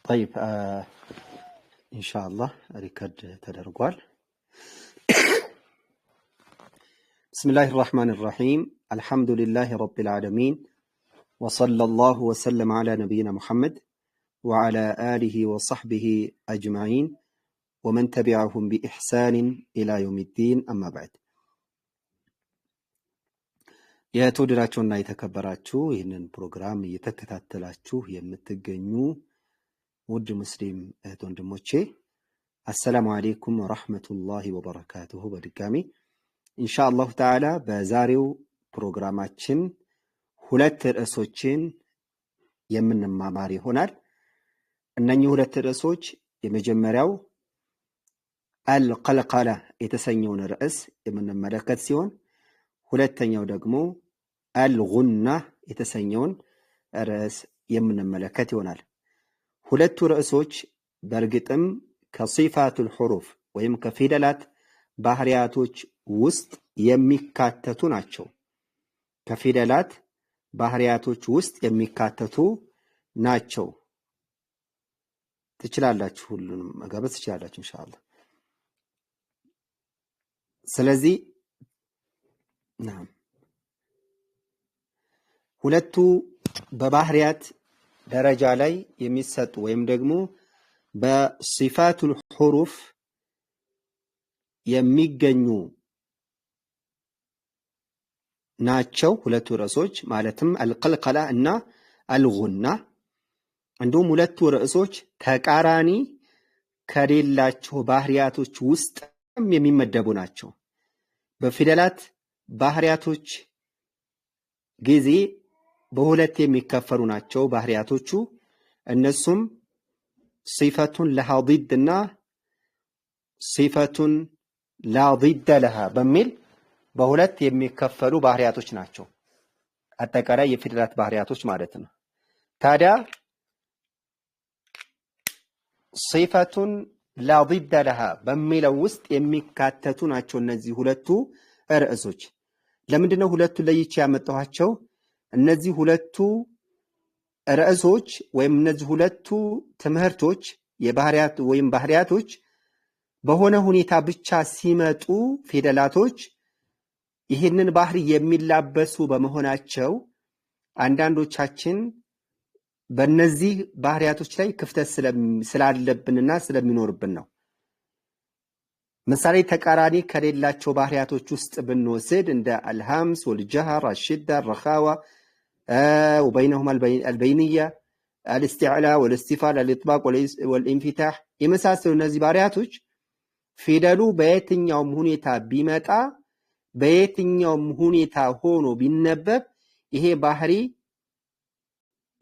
طيب إن شاء الله ريكورد تدرجوال. بسم الله الرحمن الرحيم. الحمد لله رب العالمين، وصلى الله وسلم على نبينا محمد وعلى آله وصحبه أجمعين ومن تبعهم بإحسان إلى يوم الدين. أما بعد، የተወደዳችሁና የተከበራችሁ ይህንን ፕሮግራም እየተከታተላችሁ የምትገኙ ውድ ሙስሊም እህት ወንድሞቼ አሰላሙ አለይኩም ወራህመቱላሂ ወበረካቱሁ። በድጋሚ ኢንሻአላሁ ተዓላ በዛሬው ፕሮግራማችን ሁለት ርዕሶችን የምንማማር ይሆናል። እነኚህ ሁለት ርዕሶች የመጀመሪያው አልቀልቀላ የተሰኘውን ርዕስ የምንመለከት ሲሆን ሁለተኛው ደግሞ አልጉና የተሰኘውን ርዕስ የምንመለከት ይሆናል። ሁለቱ ርዕሶች በእርግጥም ከሲፋቱል ሁሩፍ ወይም ከፊደላት ባህሪያቶች ውስጥ የሚካተቱ ናቸው። ከፊደላት ባህሪያቶች ውስጥ የሚካተቱ ናቸው። ትችላላችሁ፣ ሁሉንም መጋበዝ ትችላላችሁ ኢንሻአላህ። ስለዚህ ሁለቱ በባህሪያት ደረጃ ላይ የሚሰጡ ወይም ደግሞ በሲፋቱል ሁሩፍ የሚገኙ ናቸው። ሁለቱ ርዕሶች ማለትም አልቀልቀላ እና አልጉና። እንዲሁም ሁለቱ ርዕሶች ተቃራኒ ከሌላቸው ባህሪያቶች ውስጥ የሚመደቡ ናቸው። በፊደላት ባህሪያቶች ጊዜ በሁለት የሚከፈሉ ናቸው ባህሪያቶቹ። እነሱም ሲፈቱን ለሃ ضد እና ሲፈቱን ላ ضد ለሃ በሚል በሁለት የሚከፈሉ ባህሪያቶች ናቸው። አጠቃላይ የፊደላት ባህሪያቶች ማለት ነው። ታዲያ ሲፈቱን ላ ضد ለሃ በሚለው ውስጥ የሚካተቱ ናቸው እነዚህ ሁለቱ ርዕሶች። ለምንድነው ሁለቱ ለይቼ ያመጣኋቸው? እነዚህ ሁለቱ ርዕሶች ወይም እነዚህ ሁለቱ ትምህርቶች የባህሪያት ወይም ባህሪያቶች በሆነ ሁኔታ ብቻ ሲመጡ ፊደላቶች ይህንን ባህሪ የሚላበሱ በመሆናቸው አንዳንዶቻችን በእነዚህ ባህሪያቶች ላይ ክፍተት ስላለብንና ስለሚኖርብን ነው። ምሳሌ ተቃራኒ ከሌላቸው ባህሪያቶች ውስጥ ብንወስድ እንደ አልሃምስ ወልጀህር አሽዳ ረኻዋ ወበይነሁማ አልበይንያ አልእስቲዕላ ወልእስቲፋል አልኢጥባቅ ወልኢንፊታህ የመሳሰሉ እነዚህ ባህሪያቶች ፊደሉ በየትኛውም ሁኔታ ቢመጣ በየትኛውም ሁኔታ ሆኖ ቢነበብ ይሄ ባህሪ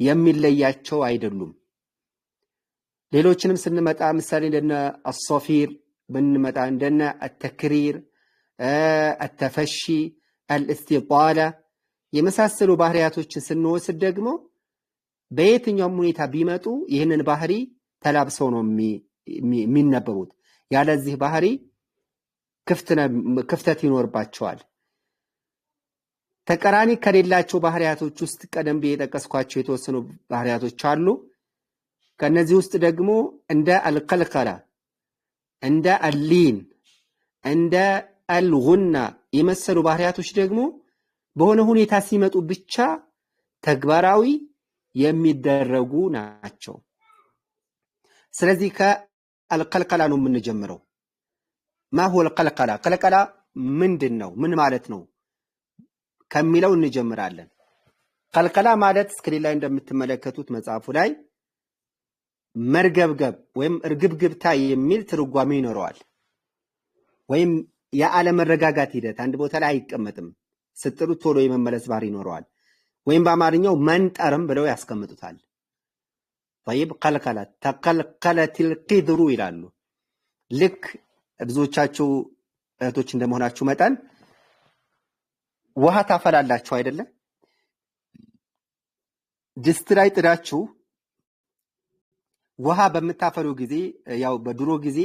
የሚለያቸው አይደሉም። ሌሎችንም ስንመጣ ምሳሌ እንደነ አሶፊር ብንመጣ እንደነ አተክሪር አተፈሺ አልእስቲጣላ የመሳሰሉ ባህሪያቶችን ስንወስድ ደግሞ በየትኛውም ሁኔታ ቢመጡ ይህንን ባህሪ ተላብሰው ነው የሚነበቡት። ያለዚህ ባህሪ ክፍተት ይኖርባቸዋል። ተቃራኒ ከሌላቸው ባህሪያቶች ውስጥ ቀደም ብዬ የጠቀስኳቸው የተወሰኑ ባህሪያቶች አሉ። ከነዚህ ውስጥ ደግሞ እንደ አልቀልቀላ፣ እንደ አሊን፣ እንደ አልጉና የመሰሉ ባህሪያቶች ደግሞ በሆነ ሁኔታ ሲመጡ ብቻ ተግባራዊ የሚደረጉ ናቸው። ስለዚህ ከአልቀልቀላ ነው የምንጀምረው። ማሁ አልቀልቀላ፣ ቀልቀላ ምንድን ነው? ምን ማለት ነው ከሚለው እንጀምራለን። ቀልቀላ ማለት እስክሪን ላይ እንደምትመለከቱት መጽሐፉ ላይ መርገብገብ ወይም እርግብግብታ የሚል ትርጓሜ ይኖረዋል። ወይም የአለመረጋጋት ሂደት፣ አንድ ቦታ ላይ አይቀመጥም፣ ስትሉት ቶሎ የመመለስ ባህሪ ይኖረዋል። ወይም በአማርኛው መንጠርም ብለው ያስቀምጡታል። طيب ቀልቀላ ተቀልቀለቲል ቂድሩ ይላሉ። ልክ ብዙዎቻችሁ እህቶች እንደመሆናችሁ መጠን ውሃ ታፈላላችሁ አይደለም? ድስት ላይ ጥዳችሁ ውሃ በምታፈሉ ጊዜ ያው በድሮ ጊዜ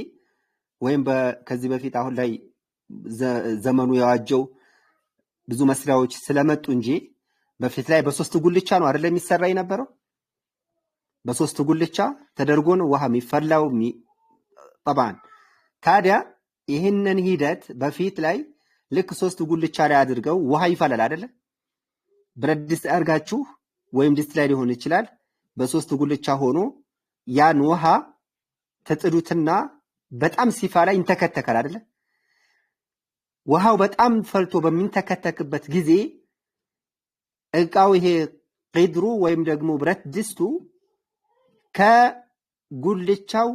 ወይም ከዚህ በፊት አሁን ላይ ዘመኑ የዋጀው ብዙ መስሪያዎች ስለመጡ እንጂ በፊት ላይ በሶስት ጉልቻ ነው አይደል የሚሰራ የነበረው። በሶስት ጉልቻ ተደርጎ ነው ውሃ የሚፈላው። ጠባን ታዲያ ይህንን ሂደት በፊት ላይ ልክ ሶስት ጉልቻ ላይ አድርገው ውሃ ይፈላል አይደለ? ብረት ድስት አድርጋችሁ ወይም ድስት ላይ ሊሆን ይችላል። በሶስት ጉልቻ ሆኖ ያን ውሃ ተጥዱትና በጣም ሲፋላ ይንተከተካል አይደለ? ውሃው በጣም ፈልቶ በሚንተከተክበት ጊዜ እቃው ይሄ ቂድሩ ወይም ደግሞ ብረት ድስቱ ከጉልቻው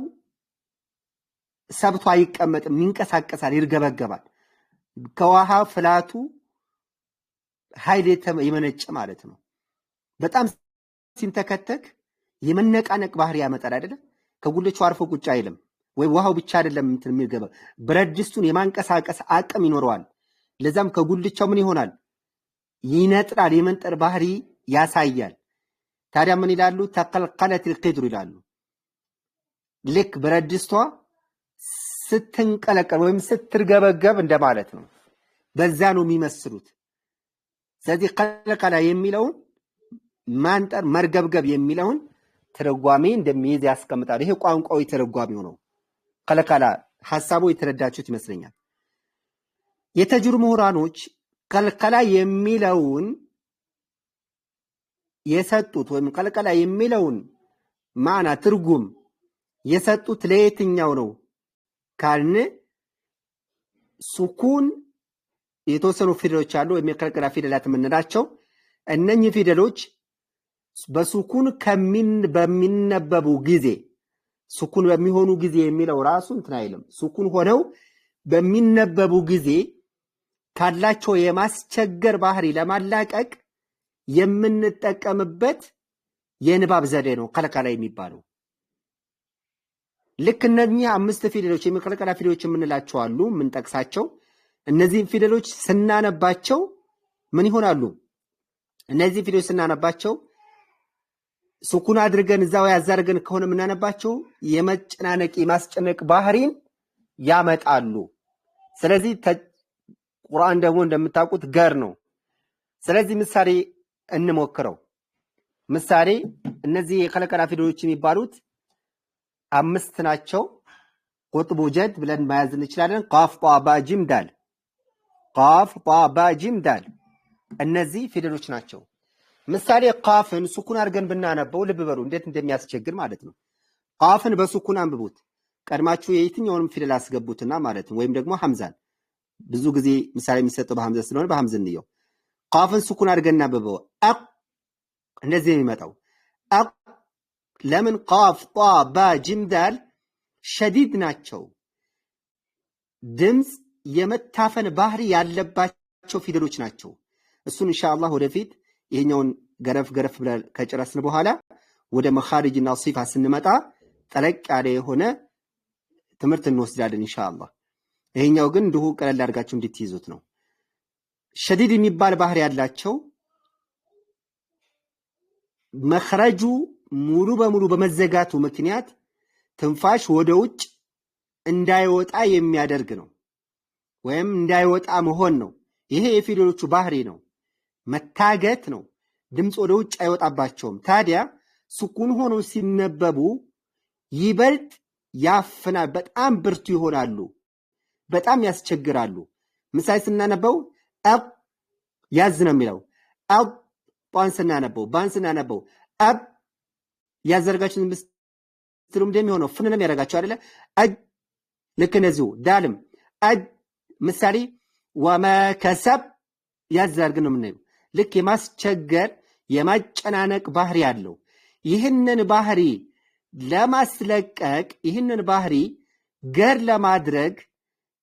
ሰብቶ አይቀመጥም፣ ይንቀሳቀሳል፣ ይርገበገባል። ከውሃ ፍላቱ ኃይል የመነጨ ማለት ነው። በጣም ሲንተከተክ የመነቃነቅ ባህሪ ያመጣል አይደለ? ከጉልቻው አርፎ ቁጭ አይልም። ወይ ውሃው ብቻ አይደለም እንትን የሚገባ ብረት ድስቱን የማንቀሳቀስ አቅም ይኖረዋል። ለዛም ከጉልቻው ምን ይሆናል? ይነጥራል፣ የመንጠር ባህሪ ያሳያል። ታዲያ ምን ይላሉ? ተቀልቀለት القدر ይላሉ። ልክ ብረት ድስቷ ስትንቀለቀል ወይም ስትርገበገብ እንደማለት ነው። በዛ ነው የሚመስሉት። ስለዚህ ቀልቀላ የሚለውን ማንጠር መርገብገብ የሚለውን ትርጓሜ እንደሚይዝ ያስቀምጣል። ይሄ ቋንቋዊ ትርጓሜው ነው። ቀልቀላ ሐሳቡ የተረዳችሁት ይመስለኛል። የተጅሩ ምሁራኖች ቀልቀላ የሚለውን የሰጡት ወይም ቀልቀላ የሚለውን ማዕና ትርጉም የሰጡት ለየትኛው ነው ካልን ሱኩን የተወሰኑ ፊደሎች አሉ ወይም የቀልቀላ ፊደላት የምንላቸው እነኚህ ፊደሎች በሱኩን በሚነበቡ ጊዜ ሱኩን በሚሆኑ ጊዜ የሚለው ራሱ እንትን አይልም። ሱኩን ሆነው በሚነበቡ ጊዜ ካላቸው የማስቸገር ባህሪ ለማላቀቅ የምንጠቀምበት የንባብ ዘዴ ነው ቀልቀላ የሚባለው። ልክ እነኚህ አምስት ፊደሎች የቀልቀላ ፊደሎች የምንላቸው አሉ የምንጠቅሳቸው። እነዚህ ፊደሎች ስናነባቸው ምን ይሆናሉ? እነዚህ ፊደሎች ስናነባቸው ሱኩን አድርገን እዛው ያዛርገን ከሆነ የምናነባቸው የመጨናነቅ የማስጨነቅ ባህሪን ያመጣሉ። ስለዚህ ቁርአን ደግሞ እንደምታውቁት ገር ነው። ስለዚህ ምሳሌ እንሞክረው። ምሳሌ እነዚህ የቀልቀላ ፊደሎች የሚባሉት አምስት ናቸው። ቁጥቡ ጀድ ብለን መያዝ እንችላለን። ቃፍ ጧ ባ ጂም ዳል፣ ቃፍ ጧ ባ ጂም ዳል እነዚህ ፊደሎች ናቸው። ምሳሌ ቃፍን ሱኩን አድርገን ብናነበው ልብ በሉ እንዴት እንደሚያስቸግር ማለት ነው። ቃፍን በሱኩን አንብቡት። ቀድማችሁ የየትኛውንም ፊደል አስገቡትና ማለት ነው። ወይም ደግሞ ሐምዛን ብዙ ጊዜ ምሳሌ የሚሰጠው በሐምዛ ስለሆነ በሐምዝ እንየው። ቃፍን ሱኩን አድርገን እናንብበው። አቅ እንደዚህ የሚመጣው አቅ ለምን? ቃፍ ጧ ባ ጂም ዳል ሸዲድ ናቸው። ድምፅ የመታፈን ባህሪ ያለባቸው ፊደሎች ናቸው። እሱን ኢንሻአላህ ወደፊት ይሄኛውን ገረፍ ብለን ከጨረስን በኋላ ወደ መኻሪጅና ሲፋ ስንመጣ ጠለቅ ያለ የሆነ ትምህርት እንወስዳለን ኢንሻአላህ። ይሄኛው ግን እንዲሁ ቀለል አድርጋችሁ እንድትይዙት ነው። ሸዲድ የሚባል ባህሪ ያላቸው መኽረጁ ሙሉ በሙሉ በመዘጋቱ ምክንያት ትንፋሽ ወደ ውጭ እንዳይወጣ የሚያደርግ ነው፣ ወይም እንዳይወጣ መሆን ነው። ይሄ የፊደሎቹ ባህሪ ነው። መታገት ነው። ድምፅ ወደ ውጭ አይወጣባቸውም። ታዲያ ሱኩን ሆኖ ሲነበቡ ይበልጥ ያፍናል። በጣም ብርቱ ይሆናሉ። በጣም ያስቸግራሉ። ምሳሌ ስናነበው አብ ያዝ ነው የሚለው። አብ ጧን ስናነበው ባን ስናነበው አብ ያዘርጋችን ምስትሉም እንደሚሆነው ፍንንም ያደርጋቸው አይደለ? አጅ ልክ እንደዚሁ ዳልም አጅ ምሳሌ ወማ ከሰብ ያዛርግ ነው የምናየው። ልክ የማስቸገር የማጨናነቅ ባህሪ አለው። ይህንን ባህሪ ለማስለቀቅ ይህንን ባህሪ ገር ለማድረግ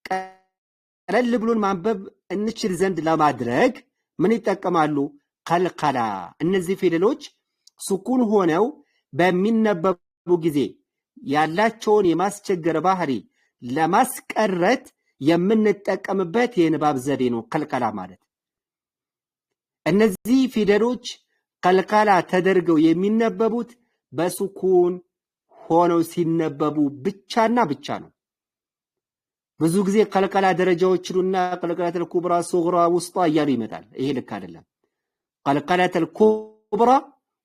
ቀለል ብሎን ማንበብ እንችል ዘንድ ለማድረግ ምን ይጠቀማሉ? ቀልቀላ። እነዚህ ፊደሎች ሱኩን ሆነው በሚነበቡ ጊዜ ያላቸውን የማስቸገር ባህሪ ለማስቀረት የምንጠቀምበት የንባብ ዘዴ ነው ቀልቀላ ማለት። እነዚህ ፊደሎች ቀልቀላ ተደርገው የሚነበቡት በሱኩን ሆነው ሲነበቡ ብቻና ብቻ ነው። ብዙ ጊዜ ቀልቀላ ደረጃዎችና ቀልቀላተል ኩብራ ሱግራ ውስጧ እያሉ ይመጣል። ይሄ ልክ አይደለም። ቀልቀላተል ኩብራ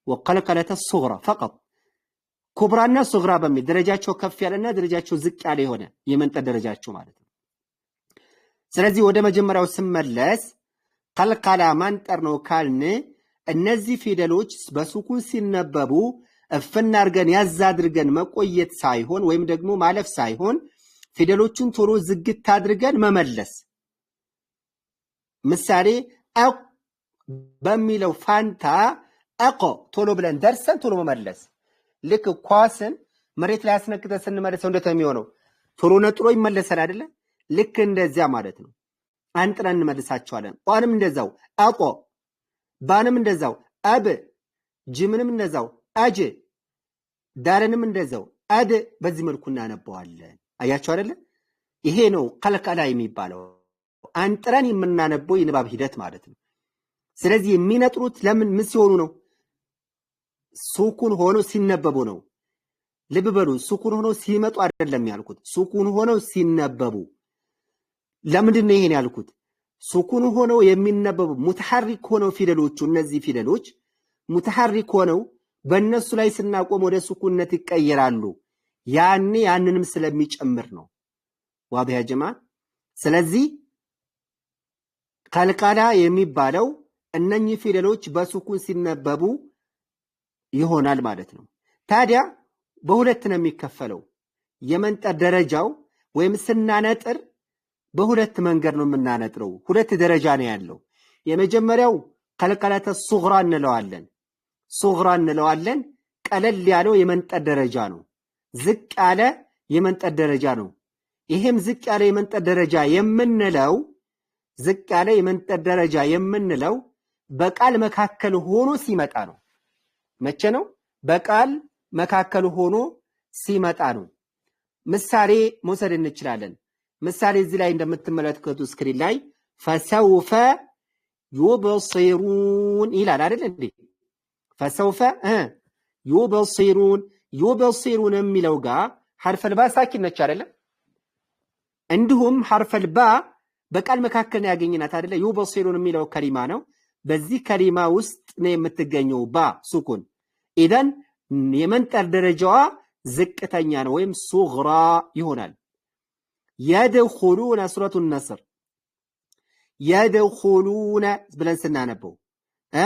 ወቀልቀላተል ሱግራ ፈቀጥ ኩብራና ሱግራ በሚል ደረጃቸው ከፍ ያለና ደረጃቸው ዝቅ ያለ የሆነ የመንጠር ደረጃቸው ማለት ነው። ስለዚህ ወደ መጀመሪያው ስመለስ ቀልቀላ ማንጠር ነው ካልን እነዚህ ፊደሎች በሱኩን ሲነበቡ እፍና አድርገን ያዝ አድርገን መቆየት ሳይሆን ወይም ደግሞ ማለፍ ሳይሆን ፊደሎቹን ቶሎ ዝግት አድርገን መመለስ። ምሳሌ አቅ በሚለው ፋንታ አቆ ቶሎ ብለን ደርሰን ቶሎ መመለስ። ልክ ኳስን መሬት ላይ አስነክተን ስንመለሰው እንደተሚሆነው ቶሎ ነጥሮ ይመለሳል አይደለ? ልክ እንደዚያ ማለት ነው። አንጥረን እንመልሳቸዋለን። ቋንም እንደዛው አቆ፣ ባንም እንደዛው አብ፣ ጅምንም እንደዛው አጅ፣ ዳልንም እንደዛው አድ። በዚህ መልኩ እናነበዋለን። አያችሁ አይደለ? ይሄ ነው ቀልቀላ የሚባለው አንጥረን የምናነበው የንባብ ሂደት ማለት ነው። ስለዚህ የሚነጥሩት ለምን ምን ሲሆኑ ነው? ሱኩን ሆኖ ሲነበቡ ነው። ልብ በሉ፣ ሱኩን ሆኖ ሲመጡ አይደለም ያልኩት፣ ሱኩን ሆነው ሲነበቡ። ለምንድን ነው ይሄን ያልኩት? ሱኩን ሆነው የሚነበቡ ሙተሐሪክ ሆነው ፊደሎቹ እነዚህ ፊደሎች ሙተሐሪክ ሆነው በእነሱ ላይ ስናቆም ወደ ሱኩንነት ይቀየራሉ። ያንንም ስለሚጨምር ነው። ዋቢያ ጀማ። ስለዚህ ቀልቀላ የሚባለው እነኚህ ፊደሎች በሱኩን ሲነበቡ ይሆናል ማለት ነው። ታዲያ በሁለት ነው የሚከፈለው የመንጠር ደረጃው። ወይም ስናነጥር በሁለት መንገድ ነው የምናነጥረው። ሁለት ደረጃ ነው ያለው። የመጀመሪያው ቀልቀላተ ሱግራ እንለዋለን። ሱግራ እንለዋለን። ቀለል ያለው የመንጠር ደረጃ ነው። ዝቅ ያለ የመንጠር ደረጃ ነው። ይሄም ዝቅ ያለ የመንጠር ደረጃ የምንለው በቃል መካከል ሆኖ ሲመጣ ነው። መቼ ነው? በቃል መካከል ሆኖ ሲመጣ ነው። ምሳሌ መውሰድ እንችላለን። ምሳሌ እዚህ ላይ እንደምትመለከቱ ስክሪን ላይ ፈሰውፈ ዩበሲሩን ይላል አይደል እንዴ? ፈሰውፈ ዩበሲሩን የሚለው ጋር ሐርፈል ባ ሳኪን ነች አይደል? እንዲሁም ሐርፈል ባ በቃል መካከል ያገኘናት አይደል? ዩበሲሩን የሚለው ከሊማ ነው። በዚህ ከሊማ ውስጥ ነው የምትገኘው ባ ሱኩን። ኢዘን የመንጠር ደረጃዋ ዝቅተኛ ነው ወይም ሱግራ ይሆናል። የድኹሉነ ሱረቱ ነስር የድኹሉነ ብለን ስናነበው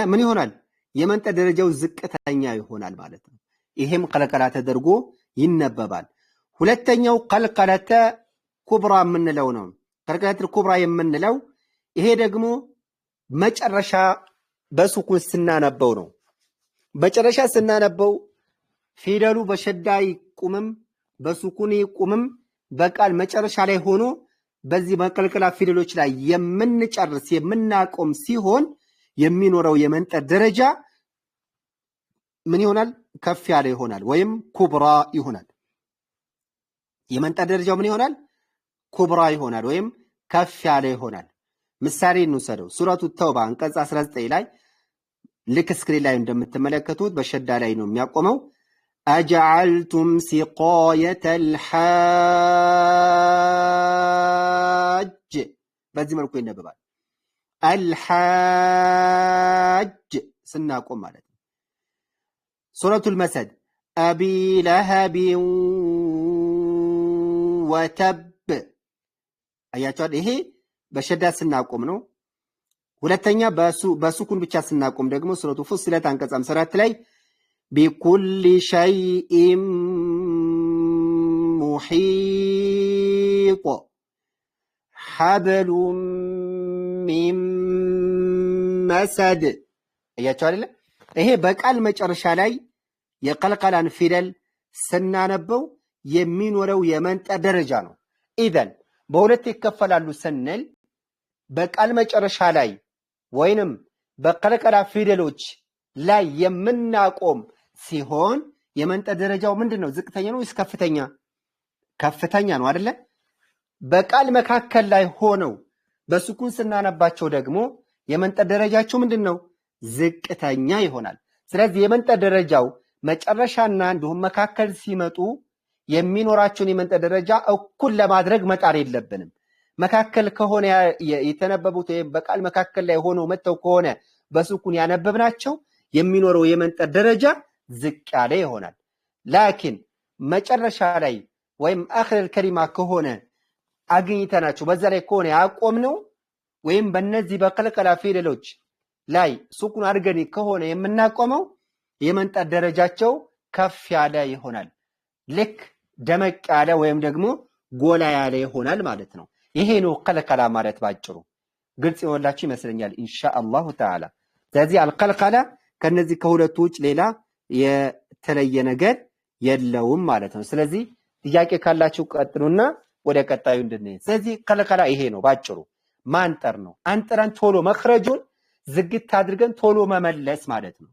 ምን ይሆናል? የመንጠር ደረጃው ዝቅተኛ ይሆናል ማለት ነው። ይሄም ቀልቀላ ተደርጎ ይነበባል። ሁለተኛው ቀልቀላተ ኩብራ የምንለው ነው። ቀልቀላተ ኩብራ የምንለው ይሄ ደግሞ መጨረሻ በሱኩን ስናነበው ነው። መጨረሻ ስናነበው ፊደሉ በሸዳ ይቁምም በሱኩን ይቁምም በቃል መጨረሻ ላይ ሆኖ በዚህ በቀልቀላ ፊደሎች ላይ የምንጨርስ የምናቆም ሲሆን የሚኖረው የመንጠር ደረጃ ምን ይሆናል? ከፍ ያለ ይሆናል ወይም ኩብራ ይሆናል። የመንጠር ደረጃው ምን ይሆናል? ኩብራ ይሆናል ወይም ከፍ ያለ ይሆናል። ምሳሌ እንውሰደው። ሱረቱ ተውባ አንቀጽ 19 ላይ ልክ ስክሪን ላይ እንደምትመለከቱት በሸዳ ላይ ነው የሚያቆመው። አጀዐልቱም ሲቃየተል ሐጅ በዚህ መልኩ ይነበባል። አልሐጅ ስናቆም ማለት ነው። ሱረቱል መሰድ አቢ ለሀቢን ወተብ አያችኋል። ይሄ በሸዳ ስናቆም ነው። ሁለተኛ በሱኩን ብቻ ስናቆም ደግሞ ሱረቱ ፉሲለት አንቀጽ 54 ላይ ቢኩሊ ሸይኢን ሙሒጥ ሐብሉን ሚን መሰድ አያችሁ አይደል? ይሄ በቃል መጨረሻ ላይ የቀልቀላን ፊደል ስናነበው የሚኖረው የመንጠር ደረጃ ነው። ኢዘን በሁለት ይከፈላሉ ስንል በቃል መጨረሻ ላይ ወይንም በቀልቀላ ፊደሎች ላይ የምናቆም ሲሆን የመንጠር ደረጃው ምንድነው? ዝቅተኛ ነው ወይስ ከፍተኛ? ከፍተኛ ነው አይደለ? በቃል መካከል ላይ ሆነው በሱኩን ስናነባቸው ደግሞ የመንጠር ደረጃቸው ምንድነው? ዝቅተኛ ይሆናል። ስለዚህ የመንጠር ደረጃው መጨረሻና እንዲሁም መካከል ሲመጡ የሚኖራቸውን የመንጠር ደረጃ እኩል ለማድረግ መጣር የለብንም። መካከል ከሆነ የተነበቡት ወይም በቃል መካከል ላይ ሆኖ መጥተው ከሆነ በሱኩን ያነበብናቸው የሚኖረው የመንጠር ደረጃ ዝቅ ያለ ይሆናል። ላኪን መጨረሻ ላይ ወይም አኺረል ከሊማ ከሆነ አግኝተናቸው በዛ ላይ ከሆነ ያቆምነው ወይም በእነዚህ በቀልቀላ ፊደሎች ላይ ሱኩን አድርገን ከሆነ የምናቆመው የመንጣት ደረጃቸው ከፍ ያለ ይሆናል። ልክ ደመቅ ያለ ወይም ደግሞ ጎላ ያለ ይሆናል ማለት ነው። ይሄ ነው ቀልቀላ ማለት ባጭሩ። ግልጽ ይሆንላችሁ ይመስለኛል ኢንሻአላሁ ተዓላ። ስለዚህ አልቀልቀላ ከነዚህ ከሁለቱ ውጭ ሌላ የተለየ ነገር የለውም ማለት ነው። ስለዚህ ጥያቄ ካላችሁ ቀጥሉና ወደ ቀጣዩ እንድንሄድ። ስለዚህ ቀልቀላ ይሄ ነው ባጭሩ። ማንጠር ነው። አንጥረን ቶሎ መክረጁን ዝግት አድርገን ቶሎ መመለስ ማለት ነው።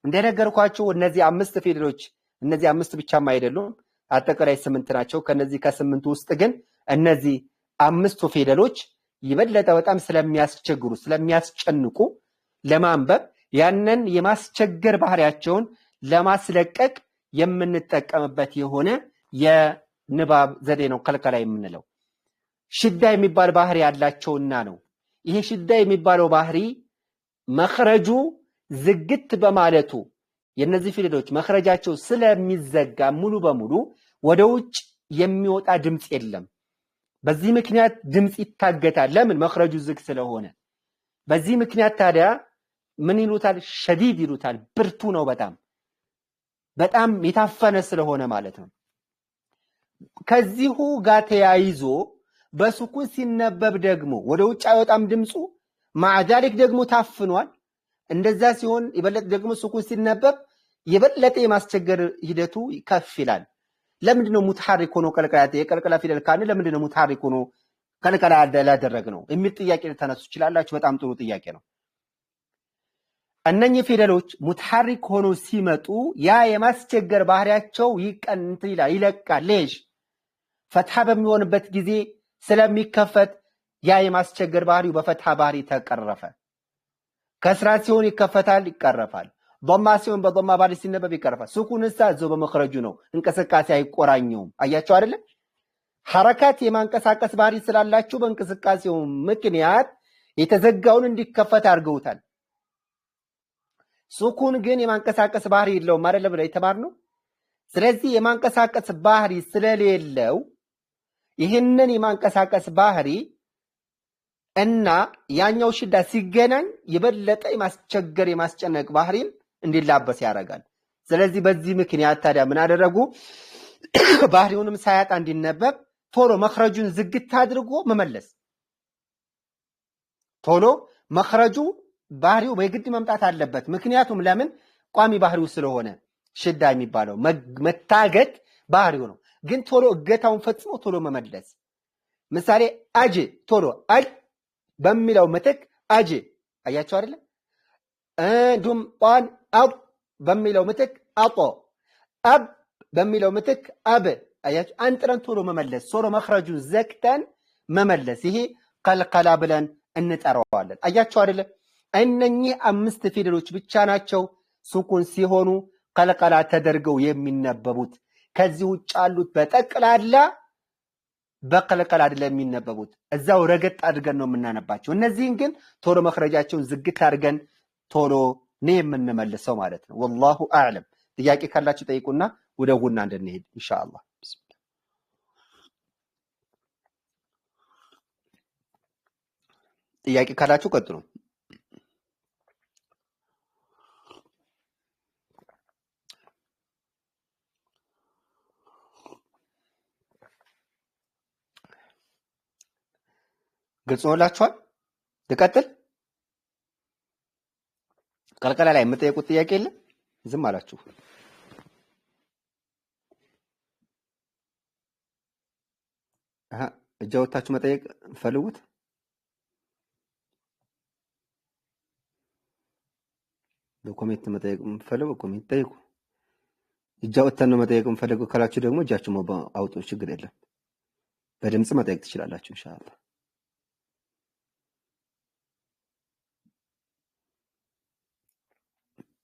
እንደነገርኳችሁ እነዚህ 5 ፊደሎች እነዚህ 5 ብቻም አይደሉም አጠቃላይ 8 ናቸው። ከነዚህ ከ8 ውስጥ ግን እነዚህ 5ቱ ፊደሎች ይበለጠ በጣም ስለሚያስቸግሩ ስለሚያስጨንቁ ለማንበብ ያንን የማስቸገር ባህሪያቸውን ለማስለቀቅ የምንጠቀምበት የሆነ የንባብ ዘዴ ነው ቀልቀላ የምንለው። ሽዳ የሚባል ባህሪ ያላቸውና ነው። ይሄ ሽዳ የሚባለው ባህሪ መኽረጁ ዝግት በማለቱ የነዚህ ፊደሎች መኽረጃቸው ስለሚዘጋ ሙሉ በሙሉ ወደ ውጭ የሚወጣ ድምጽ የለም። በዚህ ምክንያት ድምጽ ይታገታል። ለምን? መኽረጁ ዝግ ስለሆነ። በዚህ ምክንያት ታዲያ ምን ይሉታል? ሸዲድ ይሉታል። ብርቱ ነው። በጣም የታፈነ ስለሆነ ማለት ነው። ከዚሁ ጋር ተያይዞ በሱኩን ሲነበብ ደግሞ ወደ ውጭ አይወጣም ድምጹ። ማዕዛሊክ ደግሞ ታፍኗል። እንደዛ ሲሆን የበለጠ ደግሞ ሱኩን ሲነበብ የበለጠ የማስቸገር ሂደቱ ከፍ ይላል። ለምንድነው ሙተሐሪክ ሆኖ የቀልቀላ ፊደል ካለ ለምንድነው ሙተሐሪክ ሆኖ ቀልቀላ ያላደረግነው የሚል ጥያቄ ልታነሱ ይችላላችሁ። በጣም ጥሩ ጥያቄ ነው። እነኚህ ፊደሎች ሙተሐሪክ ሆኖ ሲመጡ ያ የማስቸገር ባህሪያቸው ይለቃል። ሌሽ ፈትሐ በሚሆንበት ጊዜ ስለሚከፈት ያ የማስቸገር ባህሪው በፈትሐ ባህሪ ተቀረፈ። ከስራ ሲሆን ይከፈታል፣ ይቀረፋል። ضማ ሲሆን በضማ ባህሪ ሲነበብ ይቀረፋል። ሱኩንሳ እዛው በመኽረጁ ነው፣ እንቅስቃሴ አይቆራኘውም። አያችሁ አይደለ? ሐረካት የማንቀሳቀስ ባህሪ ስላላችሁ በእንቅስቃሴው ምክንያት የተዘጋውን እንዲከፈት አድርገውታል። ሱኩን ግን የማንቀሳቀስ ባህሪ የለውም አይደለ ብለ የተማርነው። ስለዚህ የማንቀሳቀስ ባህሪ ስለሌለው ይህንን የማንቀሳቀስ ባህሪ እና ያኛው ሽዳ ሲገናኝ የበለጠ የማስቸገር የማስጨነቅ ባህሪን እንዲላበስ ያደርጋል። ስለዚህ በዚህ ምክንያት ታዲያ ምን አደረጉ? ባህሪውንም ሳያጣ እንዲነበብ ቶሎ መኽረጁን ዝግት አድርጎ መመለስ። ቶሎ መኽረጁ ባህሪው በግድ መምጣት አለበት። ምክንያቱም ለምን? ቋሚ ባህሪው ስለሆነ ሽዳ የሚባለው መታገት ባህሪው ነው። ግን ቶሎ እገታውን ፈጽሞ ቶሎ መመለስ። ምሳሌ አጅ ቶሎ አጅ በሚለው ምትክ አጅ። አያችሁ አይደለ? እንዲሁም ጧን አብ በሚለው ምትክ አጦ፣ አብ በሚለው ምትክ አብ። አያችሁ? አንጥረን ቶሎ መመለስ፣ ቶሎ መኽረጁን ዘግተን መመለስ። ይሄ ቀልቀላ ብለን እንጠራዋለን። አያችሁ አይደለ? እነኚህ 5 ፊደሎች ብቻ ናቸው ሱኩን ሲሆኑ ቀልቀላ ተደርገው የሚነበቡት። ከዚህ ውጭ ያሉት በጠቅላላ በቀልቀላ አይደለም የሚነበቡት፣ እዛው ረገጥ አድርገን ነው የምናነባቸው። እነዚህን ግን ቶሎ መኽረጃቸውን ዝግት አድርገን ቶሎ ነው የምንመልሰው ማለት ነው። ወላሁ አዕለም። ጥያቄ ካላችሁ ጠይቁና ወደ ጉና እንድንሄድ ኢንሻአላህ። ጥያቄ ካላችሁ ቀጥሉ። ግልጽ ሆላችኋል? ልቀጥል? ቀልቀላ ላይ የምትጠይቁት ጥያቄ የለም? ዝም አላችሁ። እጃወታችሁ መጠየቅ ፈልጉት። በኮሜንት መጠየቅ ፈልጉ፣ ኮሜንት ጠይቁ። እጃወታን ነው መጠየቅ ፈልጉ ካላችሁ ደግሞ እጃችሁ አውጡ፣ ችግር የለም። በድምጽ መጠየቅ ትችላላችሁ ኢንሻአላህ።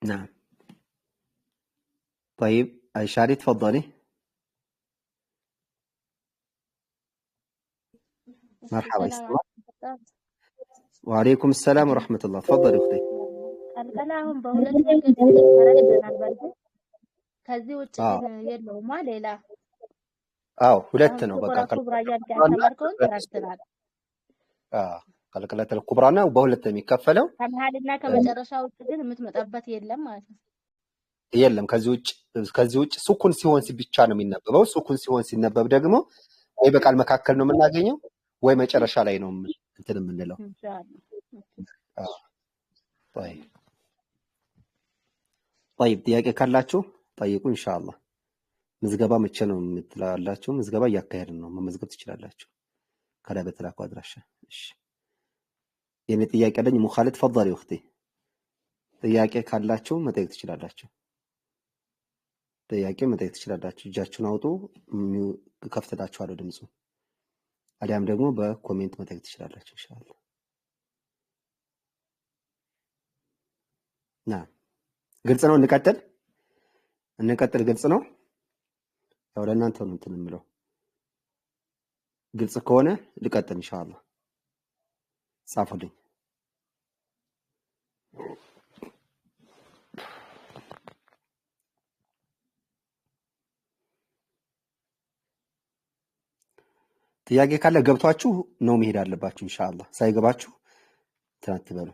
نعم طيب أيشاري تفضلي. مرحبا. وعليكم السلام ورحمة الله. تفضلي أختي. ከዚህ ውጭ ግን የለውማ ሌላ። አዎ ሁለት ነው በቃ ኩብራ እያልክ ያስተማርከውን ተረድተናል። ቀልቀለተል ኩብራና በሁለት ነው የሚከፈለው። ከመሀልና ከመጨረሻ ውጭ ግን የምትመጣበት የለም ማለት ነው። የለም ከዚህ ውጭ ሱኩን ሲሆን ብቻ ነው የሚነበበው። ሱኩን ሲሆን ሲነበብ ደግሞ ወይ በቃል መካከል ነው የምናገኘው ወይ መጨረሻ ላይ ነው እንትን የምንለው። طيب ጥያቄ ካላችሁ ጠይቁ ኢንሻአላህ። ምዝገባ መቼ ነው የምትላላችሁ? ምዝገባ እያካሄድን ነው። መመዝገብ ትችላላችሁ ከላይ በተላኩ አድራሻ። እሺ የኔ ጥያቄ አለኝ። ሙኻሊድ ተፈضلي اختي ጥያቄ ካላችሁ መጠየቅ ትችላላችሁ። ጥያቄ መጠየቅ ትችላላችሁ። እጃችሁን አውጡ፣ ከፍተላችኋለሁ ድምፁ። አሊያም ደግሞ በኮሜንት መጠየቅ ትችላላችሁ ኢንሻአላህ። ግልጽ ነው? እንቀጥል። ግልጽ ነው? ያው ለእናንተ ነው እንትን የምለው። ግልጽ ከሆነ ልቀጥል ኢንሻአላህ። ጻፉልኝ። ጥያቄ ካለ ገብቷችሁ ነው መሄድ አለባችሁ ኢንሻአላህ። ሳይገባችሁ ተናትበሉ።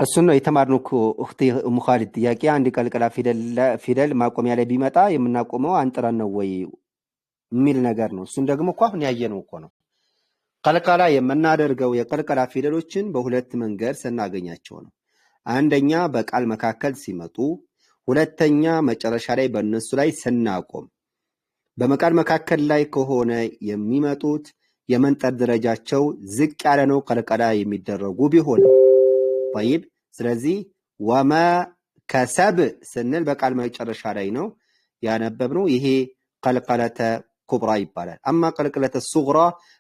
እሱን ነው የተማርነው እኮ እህቴ ሙኻሊድ። ጥያቄ አንድ ቀልቀላ ፊደል ማቆሚያ ላይ ቢመጣ የምናቆመው አንጥረን ነው ወይ የሚል ነገር ነው። እሱን ደግሞ እኮ አሁን ያየነው እኮ ነው። ቀልቀላ የምናደርገው የቀልቀላ ፊደሎችን በሁለት መንገድ ስናገኛቸው ነው። አንደኛ በቃል መካከል ሲመጡ፣ ሁለተኛ መጨረሻ ላይ በእነሱ ላይ ስናቆም። በመቃል መካከል ላይ ከሆነ የሚመጡት የመንጠር ደረጃቸው ዝቅ ያለ ነው ቀልቀላ የሚደረጉ ቢሆን طيب ስለዚህ ወማ ከሰብ ስንል በቃል መጨረሻ ላይ ነው ያነበብነው። ይሄ ቀልቀለተ ኩብራ ይባላል። አማ ቀልቀለተ ሱግራ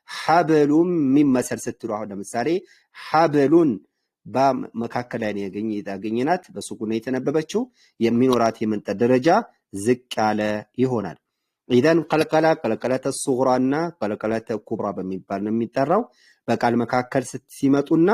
ሐብሉን ሚመሰል ስትሉ አሁን ለምሳሌ ሐብሉን በመካከል ላይ ያገኘናት በሱኩን ነው የተነበበችው። የሚኖራት የመንጠር ደረጃ ዝቅ ያለ ይሆናል። ኢዘን ቀልቀለተ ሱግራና ቀልቀለተ ኩብራ በሚባል ነው የሚጠራው። በቃል መካከል ሲመጡና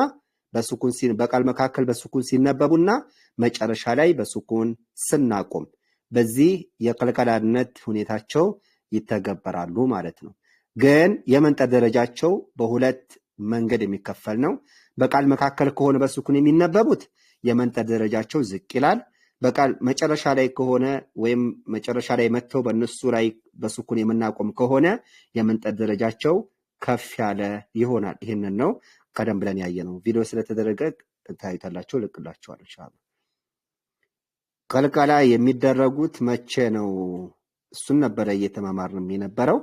በቃል መካከል በሱኩን ሲነበቡና መጨረሻ ላይ በሱኩን ስናቆም በዚህ የቀልቀላነት ሁኔታቸው ይተገበራሉ ማለት ነው። ግን የመንጠር ደረጃቸው በሁለት መንገድ የሚከፈል ነው። በቃል መካከል ከሆነ በሱኩን የሚነበቡት የመንጠር ደረጃቸው ዝቅ ይላል። በቃል መጨረሻ ላይ ከሆነ ወይም መጨረሻ ላይ መጥተው በእነሱ ላይ በሱኩን የምናቆም ከሆነ የመንጠር ደረጃቸው ከፍ ያለ ይሆናል። ይህንን ነው ቀደም ብለን ያየነው። ቪዲዮ ስለተደረገ ታዩታላችሁ፣ ልክላችኋለሁ ኢንሻአላህ። ቀልቀላ የሚደረጉት መቼ ነው? እሱን ነበረ እየተማማርንም የነበረው።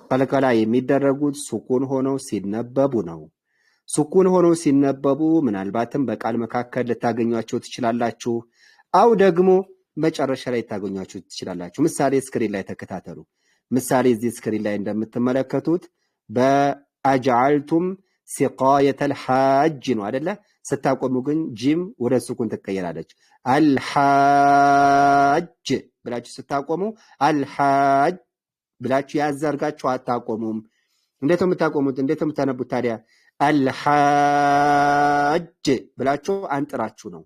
ቀልቀላ የሚደረጉት ሱኩን ሆነው ሲነበቡ ነው። ሱኩን ሆነው ሲነበቡ ምናልባትም በቃል መካከል ልታገኟቸው ትችላላችሁ፣ አው ደግሞ መጨረሻ ላይ ልታገኟቸው ትችላላችሁ። ምሳሌ ስክሪን ላይ ተከታተሉ። ምሳሌ እዚህ ስክሪን ላይ እንደምትመለከቱት በአጅዓልቱም ሲቃየተል ሐጅ ነው አይደለ? ስታቆሙ ግን ጂም ወደ ሱኩን ትቀየራለች። አልሐጅ ብላችሁ ስታቆሙ አልሐጅ ብላችሁ ያዛርጋችሁ አታቆሙም። እንዴት ነው የምታቆሙት? እንዴት ነው የምታነቡት ታዲያ? አልሐጅ ብላችሁ አንጥራችሁ ነው።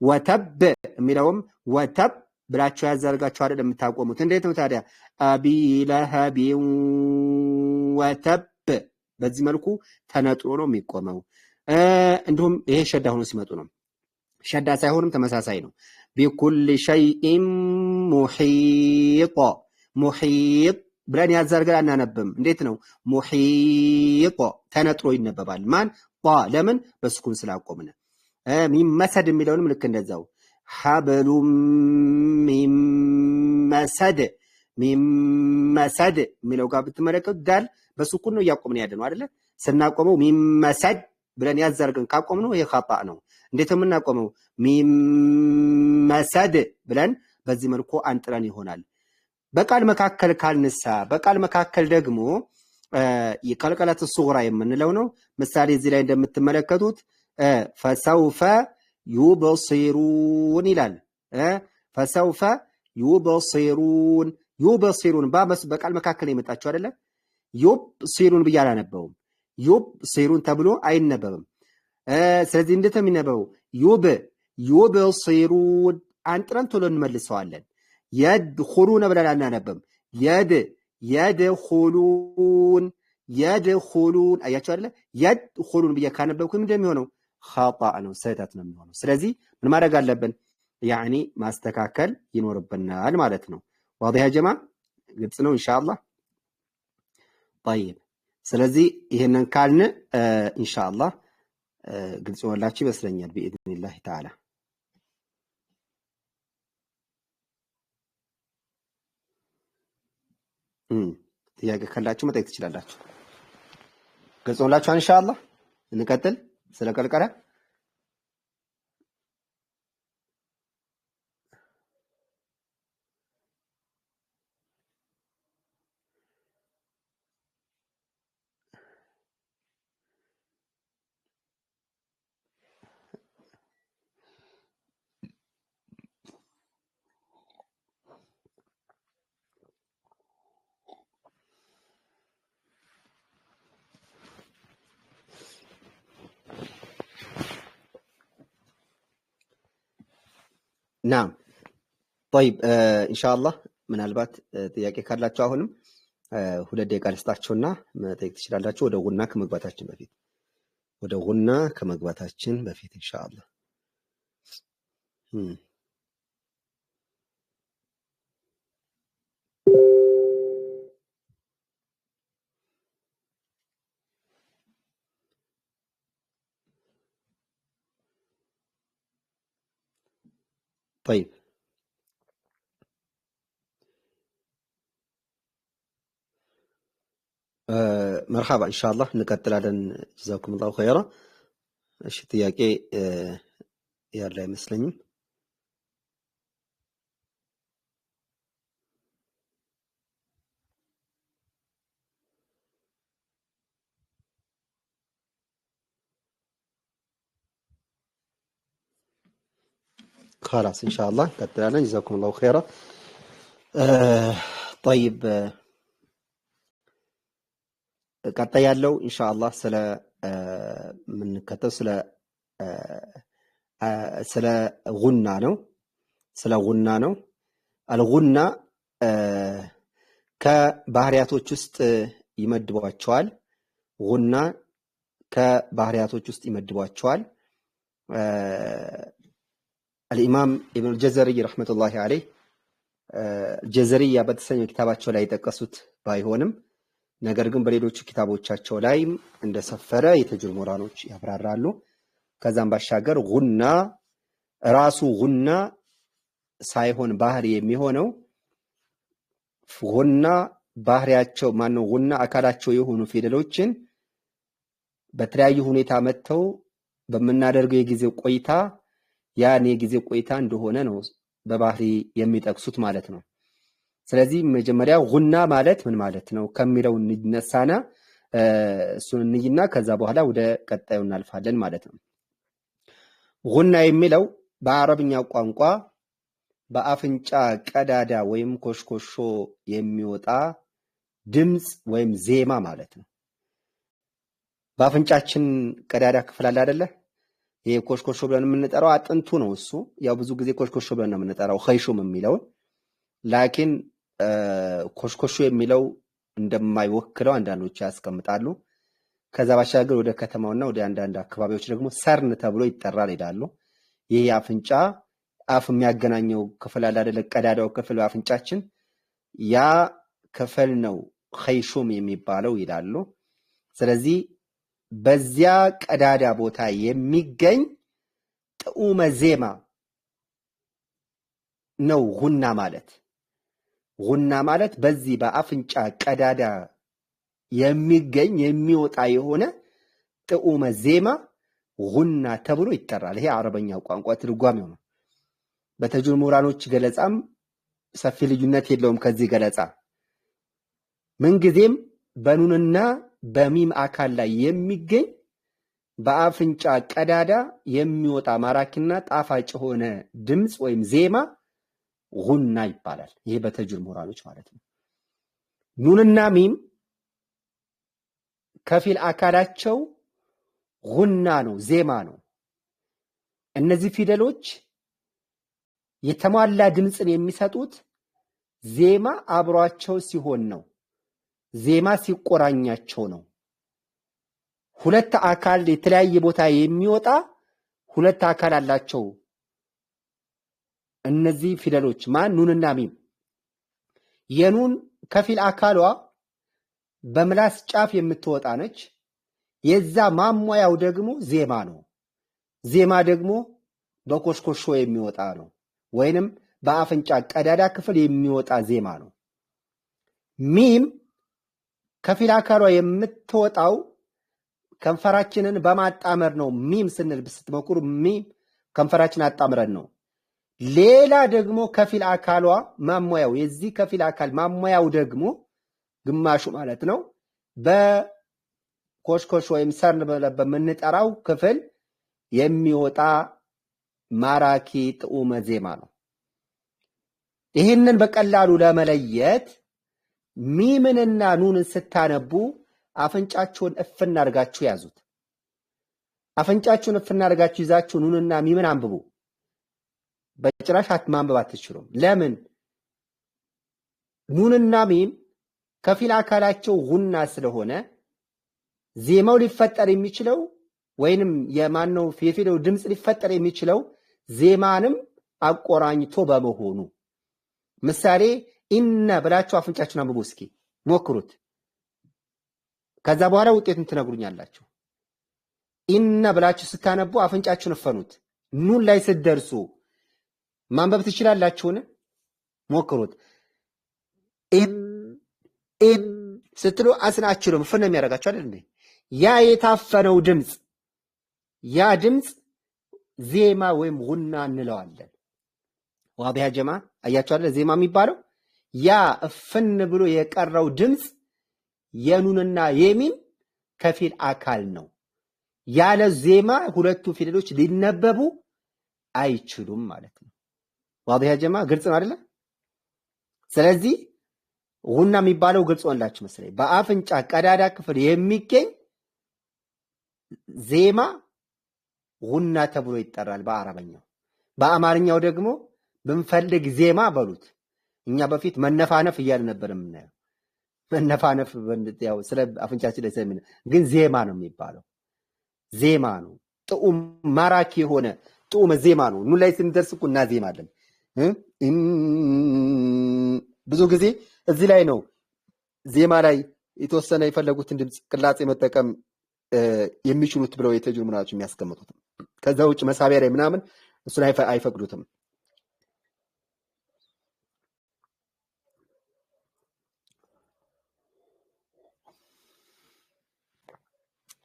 ወተብ የሚለውም ወተብ ብላችሁ ያዛርጋችሁ አይደል የምታቆሙት። እንዴት ነው ታዲያ? አቢ ለሀቢን ወተብ በዚህ መልኩ ተነጥሮ ነው የሚቆመው። እንዲሁም ይሄ ሸዳ ሆኖ ሲመጡ ነው። ሸዳ ሳይሆንም ተመሳሳይ ነው። ቢኩል ሸይኢን ሙሒጥ ሙሒጥ ብለን ያዛርገን አናነብም። እንዴት ነው? ሙሒጥ ተነጥሮ ይነበባል። ማን ጣ ለምን? በስኩን ስላቆምን። ሚመሰድ የሚለውንም ልክ እንደዛው ሐብሉም ሚመሰድ ሚመሰድ የሚለው ጋር ብትመለከቱ ዳል በሱኩን ነው እያቆምን ያለ ነው አይደለ? ስናቆመው ሚመሰድ ብለን ያዛርገን ካቆምነው ይሄ ኸጣ ነው። እንዴት የምናቆመው? ሚመሰድ ብለን በዚህ መልኩ አንጥረን ይሆናል። በቃል መካከል ካልንሳ በቃል መካከል ደግሞ የቀልቀለተ ሱግራ የምንለው ነው። ምሳሌ እዚህ ላይ እንደምትመለከቱት ፈሰውፈ ዩበሲሩን ይላል። ፈሰውፈ ዩበሲሩን ዩበሲሩን በቃል መካከል የመጣችው አይደለ? ዩብሲሩን ብዬ አላነበውም። ዩብሲሩን ተብሎ አይነበብም። ስለዚህ እንዴት ነው የሚነበበው? ዩብሲሩን አንጥረን ቶሎ እንመልሰዋለን። የድኹሉነ ብለን አናነብም። የድኹሉን አያችሁ አይደለ? የድኹሉን ብዬ ካነበብኩኝ እንደሚሆነው ኸጣእ ነው፣ ስህተት ነው የሚሆነው። ስለዚህ ምን ማድረግ አለብን? ያኒ ማስተካከል ይኖርብናል ማለት ነው። ዋዲህ ያ ጀማ ግልጽ ነው ኢንሻአላህ። طيب ስለዚህ ይሄንን ካልን ኢንሻአላህ ግልጽ ወላችሁ ይመስለኛል بإذن تعالى። ጥያቄ ካላችሁ መጠየቅ ትችላላችሁ። ግልጽ ወላችሁ ኢንሻአላህ። እንቀጥል ስለ ቀልቀላ ናም طيب ኢንሻአላህ ምናልባት ጥያቄ ካላችሁ አሁንም 2 ደቂቃ ልስጣችሁና መጠየቅ ትችላላችሁ። ወደ ጉና ከመግባታችን በፊት ኢንሻአላህ طيب مرحبا ان شاء الله እንቀጥላለን። جزاكم الله خيرا። እሺ ጥያቄ ያለ አይመስለኝም። خلاص ان شاء الله እንቀጥላለን። جزاكم الله خيرا። طيب ቀጣይ ያለው ኢንሻአላህ ስለ ጉና ነው። አልጉና ከባህሪያቶች ውስጥ ይመድቧቸዋል። ጉና ከባህሪያቶች ውስጥ ይመድቧቸዋል። الإمام ابن الجزري رحمة الله عليه ጀዘሪያ በተሰኘው ኪታባቸው ላይ የጠቀሱት ባይሆንም ነገር ግን በሌሎች ኪታቦቻቸው ላይ እንደሰፈረ የተጅር ምሁራኖች ያብራራሉ። ከዛም ባሻገር ጉና ራሱ ጉና ሳይሆን ባህሪ የሚሆነው ጉና ባህሪያቸው ማነው ጉና አካላቸው የሆኑ ፊደሎችን በተለያዩ ሁኔታ መተው በመናደርገው የጊዜ ቆይታ ያን የጊዜ ቆይታ እንደሆነ ነው በባህሪ የሚጠቅሱት ማለት ነው። ስለዚህ መጀመሪያ ጉና ማለት ምን ማለት ነው ከሚለው እንነሳና እሱን እንይና ከዛ በኋላ ወደ ቀጣዩ እናልፋለን ማለት ነው። ጉና የሚለው በአረብኛ ቋንቋ በአፍንጫ ቀዳዳ ወይም ኮሽኮሾ የሚወጣ ድምጽ ወይም ዜማ ማለት ነው። በአፍንጫችን ቀዳዳ ክፍል አለ አይደለ? ይሄ ኮሽኮሾ ብለን የምንጠራው አጥንቱ ነው። እሱ ያው ብዙ ጊዜ ኮሽኮሾ ብለን ነው የምንጠራው ኸይሹም የሚለው ላኪን ኮሽኮሾ የሚለው እንደማይወክለው አንዳንዶች ያስቀምጣሉ። ከዛ ባሻገር ወደ ከተማውና ወደ አንዳንድ አካባቢዎች ደግሞ ሰርን ተብሎ ይጠራል ይላሉ። ይሄ አፍንጫ አፍ የሚያገናኘው ክፍል አለ አይደለ? ቀዳዳው ክፍል አፍንጫችን ያ ክፍል ነው ኸይሹም የሚባለው ይላሉ። ስለዚህ በዚያ ቀዳዳ ቦታ የሚገኝ ጥዑመ ዜማ ነው ጉና ማለት። ጉና ማለት በዚህ በአፍንጫ ቀዳዳ የሚገኝ የሚወጣ የሆነ ጥዑመ ዜማ ጉና ተብሎ ይጠራል። ይሄ አረበኛ ቋንቋ ትርጓሜው ነው። በተጅዊድ ምሁራኖች ገለጻም ሰፊ ልዩነት የለውም። ከዚህ ገለጻ ምንጊዜም በኑንና በሚም አካል ላይ የሚገኝ በአፍንጫ ቀዳዳ የሚወጣ ማራኪና ጣፋጭ የሆነ ድምጽ ወይም ዜማ ጉና ይባላል። ይሄ በተጅዊድ ምሁራኖች ማለት ነው። ኑንና ሚም ከፊል አካላቸው ጉና ነው፣ ዜማ ነው። እነዚህ ፊደሎች የተሟላ ድምፅን የሚሰጡት ዜማ አብሯቸው ሲሆን ነው። ዜማ ሲቆራኛቸው ነው። ሁለት አካል የተለያየ ቦታ የሚወጣ ሁለት አካል አላቸው እነዚህ ፊደሎች ማን? ኑንና ሚም። የኑን ከፊል አካሏ በምላስ ጫፍ የምትወጣ ነች። የዛ ማሟያው ደግሞ ዜማ ነው። ዜማ ደግሞ በኮሽኮሾ የሚወጣ ነው፣ ወይንም በአፍንጫ ቀዳዳ ክፍል የሚወጣ ዜማ ነው። ሚም ከፊል አካሏ የምትወጣው ከንፈራችንን በማጣመር ነው። ሚም ስንል ስትሞክሩ ሚም ከንፈራችን አጣምረን ነው። ሌላ ደግሞ ከፊል አካሏ ማሟያው፣ የዚህ ከፊል አካል ማሟያው ደግሞ ግማሹ ማለት ነው በኮሽኮሽ ወይም ሰርን በምንጠራው ክፍል የሚወጣ ማራኪ ጥዑመ ዜማ ነው። ይህንን በቀላሉ ለመለየት ሚምንና ኑንን ስታነቡ አፍንጫችሁን እፍና አድርጋችሁ ያዙት። አፍንጫችሁን እፍና አድርጋችሁ ይዛችሁ ኑንና ሚምን አንብቡ። በጭራሽ ማንበብ አትችሉም። ለምን? ኑንና ሚም ከፊል አካላቸው ጉና ስለሆነ ዜማው ሊፈጠር የሚችለው ወይንም የማነው የፊደሉ ድምፅ ሊፈጠር የሚችለው ዜማንም አቆራኝቶ በመሆኑ። ምሳሌ ኢነ ብላችሁ አፍንጫችሁን አንብቡ። እስኪ ሞክሩት። ከዛ በኋላ ውጤቱን ትነግሩኛላችሁ። ኢነ ብላችሁ ስታነቡ አፍንጫችሁን እፈኑት። ኑን ላይ ስትደርሱ ማንበብ ትችላላችሁን? ሞክሩት። ኢም ስትሉ አስናችሁም እፍን ነው የሚያደርጋችሁ አይደል እንዴ? ያ የታፈነው ድምፅ ያ ድምፅ ዜማ ወይም ጉና እንለዋለን። ዋዲያ ጀማ አያችሁ አይደል? ዜማ የሚባለው ያ እፍን ብሎ የቀረው ድምፅ የኑንና የሚም ከፊል አካል ነው። ያለ ዜማ ሁለቱ ፊደሎች ሊነበቡ አይችሉም ማለት ነው። ዋዲያ ጀማ ግልጽ ነው አይደል? ስለዚህ ጉና የሚባለው ግልጽ ሆነላችሁ መሰለኝ። በአፍንጫ ቀዳዳ ክፍል የሚገኝ ዜማ ጉና ተብሎ ይጠራል በአረበኛው። በአማርኛው ደግሞ ብንፈልግ ዜማ በሉት። እኛ በፊት መነፋነፍ እያለ ነበር የምናየው። መነፋነፍ ያው ስለ አፍንጫችን ላይ ስለምን፣ ግን ዜማ ነው የሚባለው። ዜማ ነው፣ ጥዑም ማራኪ የሆነ ጥዑም ዜማ ነው። ኑን ላይ ስንደርስ እኮ እናዜማለን። ብዙ ጊዜ እዚህ ላይ ነው ዜማ ላይ የተወሰነ የፈለጉትን ድምፅ ቅላጼ መጠቀም የሚችሉት ብለው የተጅሩ ምናቸው የሚያስቀምጡት። ከዛ ውጭ መሳቢያ ላይ ምናምን እሱን አይፈቅዱትም።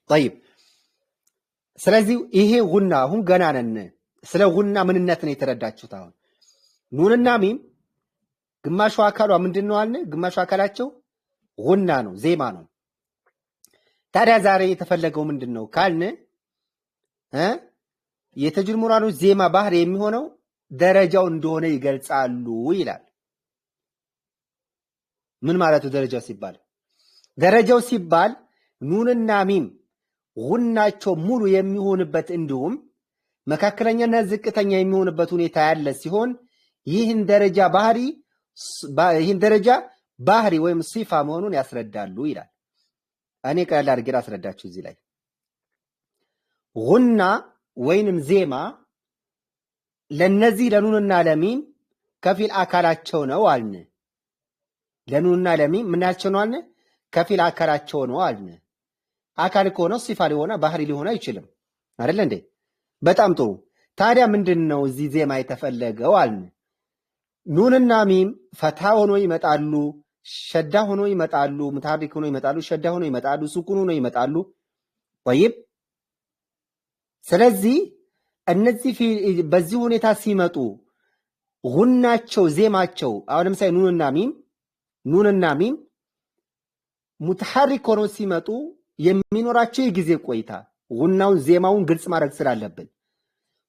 طيب ስለዚህ ይሄ ጉና አሁን ገና ነን። ስለ ጉና ምንነት ነው የተረዳችሁት። አሁን ኑንና ሚም ግማሹ አካሏ ምንድነው አልን? ግማሹ አካላቸው ጉና ነው፣ ዜማ ነው። ታዲያ ዛሬ የተፈለገው ምንድነው ካልን የተጅዊድ ምሁራኖች ዜማ ባህሪ የሚሆነው ደረጃው እንደሆነ ይገልጻሉ ይላል። ምን ማለቱ ደረጃው ሲባል? ደረጃው ሲባል ኑንና ሚም ጉናቸው ሙሉ የሚሆንበት እንዲሁም መካከለኛና ዝቅተኛ የሚሆንበት ሁኔታ ያለ ሲሆን ይህን ደረጃ ባህሪ ወይም ሲፋ መሆኑን ያስረዳሉ ይላል። እኔ ቀላል አድርጌ አስረዳችሁ። እዚህ ላይ ጉና ወይንም ዜማ ለነዚህ ለኑንና ለሚም ከፊል አካላቸው ነው አልን። ለኑንና ለሚም ምናቸው ነው አልን? ከፊል አካላቸው ነው አልን። አካል ከሆነ ሲፋ ሊሆነ ባህሪ ሊሆን አይችልም አይደል እንዴ? በጣም ጥሩ። ታዲያ ምንድነው እዚህ ዜማ የተፈለገው አልን? ኑንና ሚም ፈታ ሆኖ ይመጣሉ፣ ሸዳ ሆኖ ይመጣሉ፣ ሙታሪክ ሆኖ ይመጣሉ፣ ሸዳ ሆኖ ይመጣሉ፣ ሱኩን ሆኖ ይመጣሉ። طيب ስለዚህ እነዚህ በዚህ ሁኔታ ሲመጡ ጉናቸው ዜማቸው አሁን ለምሳሌ ኑንና ሚም ሙተሐሪክ ሆነው ሲመጡ የሚኖራቸው የጊዜ ቆይታ ጉናውን ዜማውን ግልጽ ማድረግ ስላለብን፣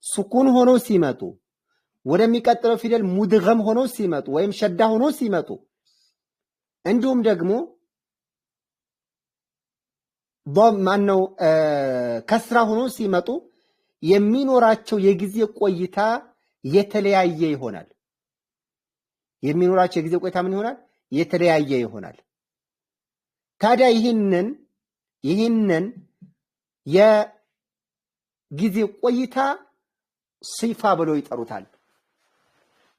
ሱኩን ሆነው ሲመጡ ወደሚቀጥለው ፊደል ሙድገም ሆነው ሲመጡ ወይም ሸዳ ሆነው ሲመጡ እንዲሁም ደግሞ ማነው ከስራ ሆኖ ሲመጡ የሚኖራቸው የጊዜ ቆይታ የተለያየ ይሆናል። የሚኖራቸው የጊዜ ቆይታ ምን ይሆናል? የተለያየ ይሆናል። ታዲያ ይህንን የጊዜ ቆይታ ሲፋ ብለው ይጠሩታል።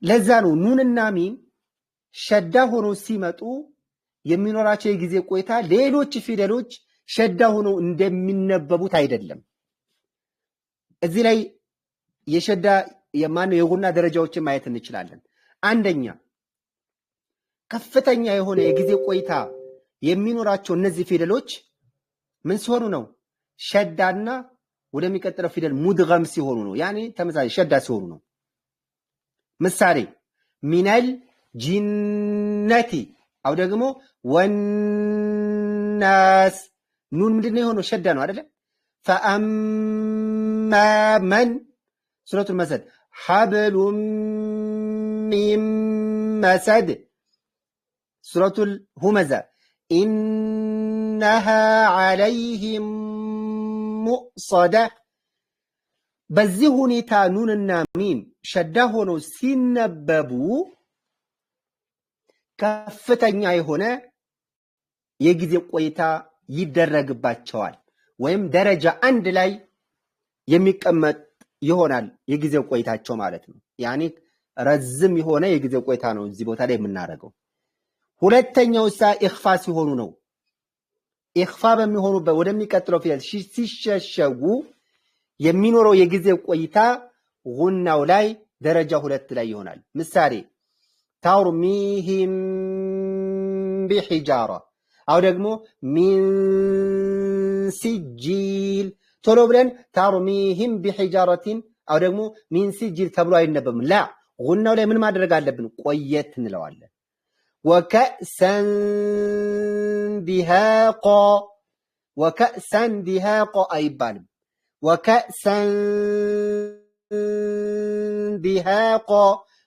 ለዛ ነው ኑንና ሚም ሸዳ ሆኖ ሲመጡ የሚኖራቸው የጊዜ ቆይታ ሌሎች ፊደሎች ሸዳ ሆኖ እንደሚነበቡት አይደለም። እዚህ ላይ የሸዳ የጉና ደረጃዎችን ማየት እንችላለን። አንደኛ ከፍተኛ የሆነ የጊዜ ቆይታ የሚኖራቸው እነዚህ ፊደሎች ምን ሲሆኑ ነው? ሸዳና ወደሚቀጥለው ፊደል ሙድገም ሲሆኑ ነው። ያኔ ተመሳሳይ ሸዳ ሲሆኑ ነው። ምሳሌ ሚነል ጂነቲ አው ደግሞ ወናስ ኑን ምንድነው የሆነው? ሸዳ ነው አይደለ? ፈአማ መን ሱረቱል መሰድ ሐብሉም ሚን መሰድ ሱረቱል ሁመዛ ኢነሃ ዐለይሂም ሙዕሰደ። በዚህ ሁኔታ ኑንና ሚም ሸዳ ሆነው ሲነበቡ ከፍተኛ የሆነ የጊዜ ቆይታ ይደረግባቸዋል፣ ወይም ደረጃ አንድ ላይ የሚቀመጥ ይሆናል የጊዜ ቆይታቸው ማለት ነው። ያኔ ረዝም የሆነ የጊዜ ቆይታ ነው እዚህ ቦታ ላይ የምናደርገው። ሁለተኛው ኢኽፋ ሲሆኑ ነው። ኢኽፋ በሚሆኑበት ወደሚቀጥለው ፊደል ሲሸሸጉ የሚኖረው የጊዜ ቆይታ ጉናው ላይ ደረጃ ሁለት ላይ ይሆናል። ምሳሌ ተርሚሂም ቢሒጃራ አው ደግሞ ሚን ሲጂል። ቶሎ ብለን ተርሚሂም ቢሒጃረቲን አው ደግሞ ሚን ሲጂል ተብሎ አይነበብም። ላ ጉናው ላይ ምን ማድረግ አለብን? ቆየት እንለዋለን። ወከእሰን ዲሃቆ ወከእሰን ዲሃቆ አይባልም። ወከእሰን ዲሃቆ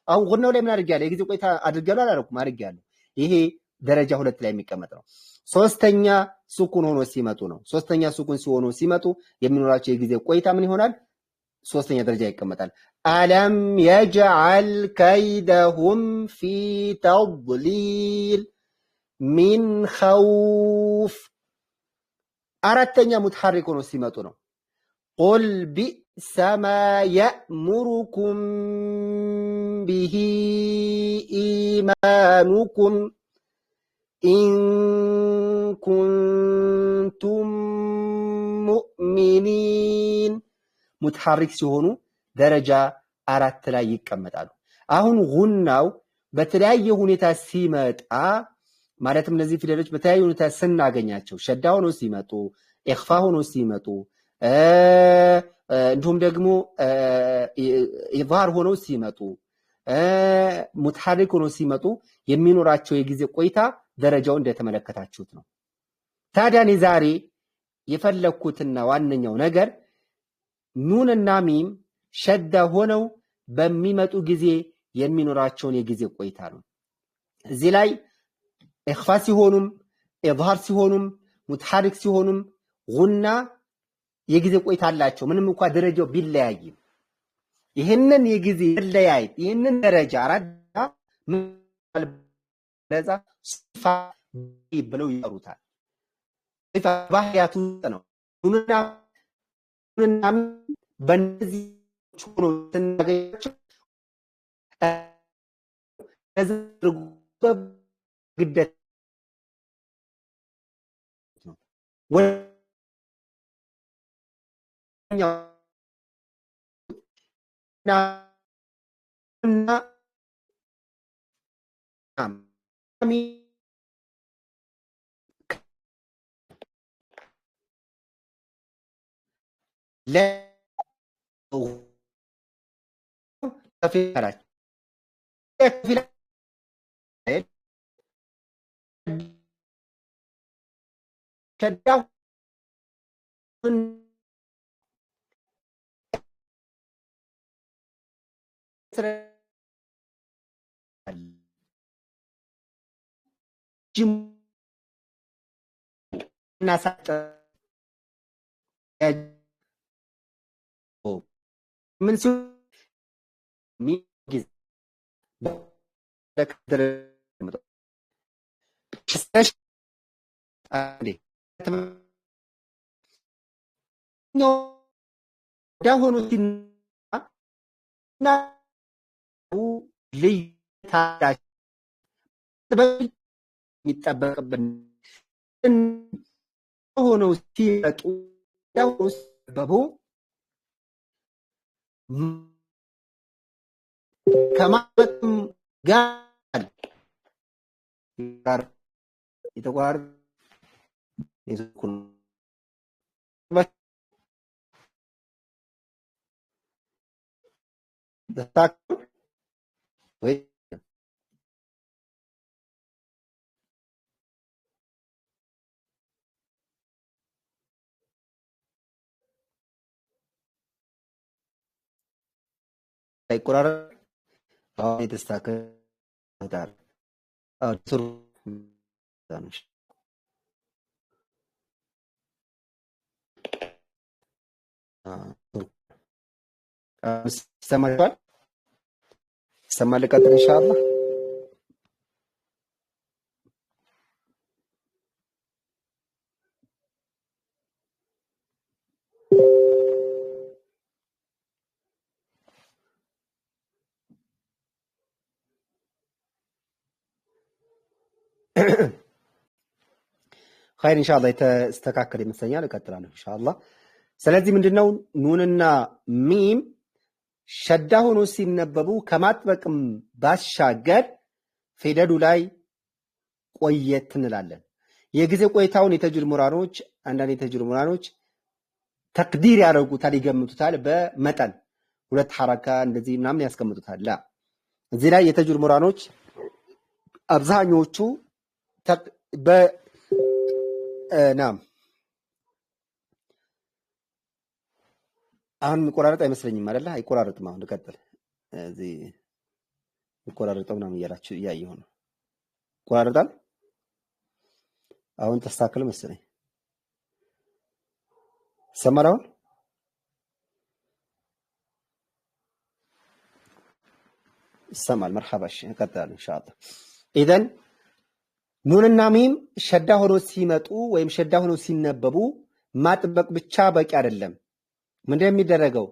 አሁን ጉናው ላይ ምን አድርጌያለሁ? የጊዜ ቆይታ አድርጌያለሁ አላደረኩም? አድርጌያለሁ። ይሄ ደረጃ ሁለት ላይ የሚቀመጥ ነው። ሶስተኛ ሱኩን ሆኖ ሲመጡ ነው። ሶስተኛ ሱኩን ሲሆኑ ሲመጡ የሚኖራቸው የጊዜ ቆይታ ምን ይሆናል? ሶስተኛ ደረጃ ይቀመጣል። አለም የጅዐል ከይደሁም ፊ ተድሊል ሚን ኸውፍ። አራተኛ ሙትሐሪክ ሆኖ ሲመጡ ነው። ቁል ቢእሰ ማ የእሙሩኩም ቢሂ ኢማኑኩም ኢን ኩንቱም ሙእሚኒን። ሙትሐሪክ ሲሆኑ ደረጃ አራት ላይ ይቀመጣሉ። አሁን ጉናው በተለያየ ሁኔታ ሲመጣ ማለትም እነዚህ ፊደሎች በተለያየ ሁኔታ ስናገኛቸው ሸዳ ሆኖ ሲመጡ፣ ኢኽፋ ሆኖ ሲመጡ፣ እንዲሁም ደግሞ ኢዝሃር ሆኖ ሲመጡ፣ ሙትሐሪክ ሆኖ ሲመጡ የሚኖራቸው የጊዜ ቆይታ ደረጃው እንደተመለከታችሁት ነው። ታዲያ እኔ ዛሬ የፈለግኩትና ዋነኛው ነገር ኑንና ሚም ሸዳ ሆነው በሚመጡ ጊዜ የሚኖራቸውን የጊዜ ቆይታ ነው። እዚህ ላይ ኢኽፋ ሲሆኑም ኢዝሃር ሲሆኑም ሙትሐሪክ ሲሆኑም ጉና የጊዜ ቆይታ አላቸው፣ ምንም እንኳ ደረጃው ቢለያይም። ይህንን የጊዜ መለያየት ይህንን ደረጃ አራዳ ለዛ ሲፋ ብለው ይጠሩታል። ሲፋ ባህሪያቱ ነው። ኑንና በእነዚህ ሆኖ ስናገኛቸው ግደት ነው። ምን ሲሆን ሆኖ የሚጠበቅብን ሆነው ሲመጡ በቡ ከማበጥም ጋር የተቋር ወይ ሳይቆራረጥ አሁን የተስተካከለ ጥሩ ይሰማል። ይሰማል። ልቀጥል ኢንሻአላህ። ኸይር ኢንሻአላህ የተስተካከለ ይመስለኛል። እቀጥላለሁ ኢንሻአላህ። ስለዚህ ምንድነው ኑንና ሚም ሸዳ ሆኖ ሲነበቡ ከማጥበቅም ባሻገር ፊደሉ ላይ ቆየት እንላለን። የጊዜ ቆይታውን የተጅዊድ ምሁራኖች አንዳንድ የተጅዊድ ምሁራኖች ተቅዲር ያደርጉታል፣ ይገምቱታል። በመጠን 2 ሐረካ እንደዚህ ምናምን ያስቀምጡታል። ላ እዚህ ላይ የተጅዊድ ምሁራኖች አብዛኞቹ ናም አሁን የሚቆራረጥ አይመስለኝም አይደለ? አይቆራረጥም። አሁን ልቀጥል። እዚህ የሚቆራረጠው ምናምን እያላችሁ እያየሁ ነው። ይቆራረጣል። አሁን ተስተካከለ መሰለኝ። ይሰማል አሁን? ይሰማል። መርሐባ። እሺ እቀጥላለሁ ኢንሻአላህ። ኢዘን ኑንና ሚም ሸዳ ሆኖ ሲመጡ ወይም ሸዳ ሆኖ ሲነበቡ ማጥበቅ ብቻ በቂ አይደለም። ምንድነው የሚደረገው?